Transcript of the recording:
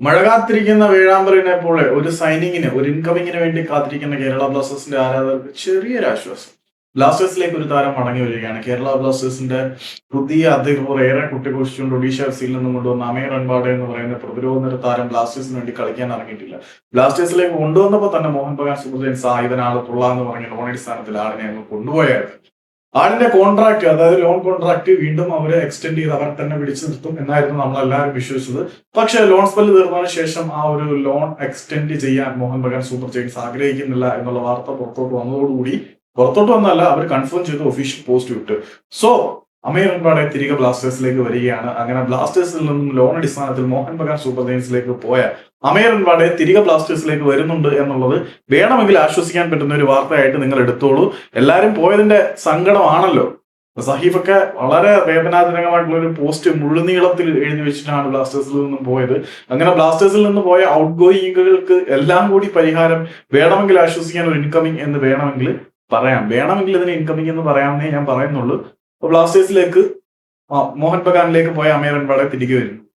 മഴ കാത്തിരിക്കുന്ന വേഴാമ്പലിനെ പോലെ ഒരു സൈനിങ്ങിന് ഒരു ഇൻകമിങ്ങിന് വേണ്ടി കാത്തിരിക്കുന്ന കേരള ബ്ലാസ്റ്റേഴ്സിന്റെ ആരാധകർക്ക് ചെറിയൊരു ആശ്വാസം. ബ്ലാസ്റ്റേഴ്സിലേക്ക് ഒരു താരം മടങ്ങി വരികയാണ്. കേരള ബ്ലാസ്റ്റേഴ്സിന്റെ പുതിയ അധികൃതർ ഏറെ കുട്ടിഘോഷിച്ചുകൊണ്ട് ഒഡീഷ എഫ് സിയിൽ നിന്നും കൊണ്ടുവന്ന അമീർ അൻപാടെ എന്ന് പറയുന്ന പ്രതിരോധ നിര താരം ബ്ലാസ്റ്റേഴ്സിന് വേണ്ടി കളിക്കാൻ ഇറങ്ങിയിട്ടില്ല. ബ്ലാസ്റ്റേഴ്സിലേക്ക് കൊണ്ടുവന്നപ്പോൾ തന്നെ മോഹൻ ബഗാൻ സൂപ്പർ ജയൻസ് ഇവനാള് കൊള്ളാന്ന് പറഞ്ഞ ലോണടിസ്ഥാനത്തിൽ ആളിനെ അങ്ങ് കൊണ്ടുപോയായിരുന്നു. ആളിന്റെ കോൺട്രാക്ട്, അതായത് ലോൺ കോൺട്രാക്ട് വീണ്ടും അവരെ എക്സ്റ്റെൻഡ് ചെയ്ത് അവർ തന്നെ പിടിച്ചു നിർത്തും എന്നായിരുന്നു നമ്മളെല്ലാവരും വിശ്വസിച്ചത്. പക്ഷെ ലോൺ സ്പെല്ല് തീർന്നതിന് ശേഷം ആ ഒരു ലോൺ എക്സ്റ്റെൻഡ് ചെയ്യാൻ മോഹൻ ബഗാൻ സൂപ്പർ ജയൻസ് ആഗ്രഹിക്കുന്നില്ല എന്നുള്ള വാർത്ത പുറത്തോട്ട് വന്നതോടുകൂടി, പുറത്തോട്ട് വന്നല്ല, അവർ കൺഫേം ചെയ്ത് ഒഫീഷ്യൽ പോസ്റ്റ് വിട്ടു. സോ അമീർ അൻപാടെ തിരികെ ബ്ലാസ്റ്റേഴ്സിലേക്ക് വരികയാണ്. അങ്ങനെ ബ്ലാസ്റ്റേഴ്സിൽ നിന്നും ലോൺ അടിസ്ഥാനത്തിൽ മോഹൻ ബഗാൻ സൂപ്പർ ജയൻസിലേക്ക് പോയ അമീർ അൻപാടെ തിരികെ ബ്ലാസ്റ്റേഴ്സിലേക്ക് വരുന്നുണ്ട് എന്നുള്ളത് വേണമെങ്കിൽ ആശ്വസിക്കാൻ പറ്റുന്ന ഒരു വാർത്തയായിട്ട് നിങ്ങൾ എടുത്തോളൂ. എല്ലാവരും പോയതിന്റെ സങ്കടമാണല്ലോ. സഹീഫൊക്കെ വളരെ വേദനാജനകമായിട്ടുള്ള ഒരു പോസ്റ്റ് മുഴുനീളത്തിൽ എഴുതി വെച്ചിട്ടാണ് ബ്ലാസ്റ്റേഴ്സിൽ നിന്നും പോയത്. അങ്ങനെ ബ്ലാസ്റ്റേഴ്സിൽ നിന്ന് പോയ ഔട്ട് ഗോയിങ്ങുകൾക്ക് എല്ലാം കൂടി പരിഹാരം വേണമെങ്കിൽ ആശ്വസിക്കാൻ ഒരു ഇൻകമിങ് എന്ന് വേണമെങ്കിൽ പറയാം. വേണമെങ്കിൽ ഇതിന് ഇൻകമിങ് എന്ന് പറയാമെന്നേ ഞാൻ പറയുന്നുള്ളൂ. ബ്ലാസ്റ്റേഴ്സിലേക്ക് മോഹൻ ബഗാനിലേക്ക് പോയ അമീർ അൻപാടെ തിരികെ വരും.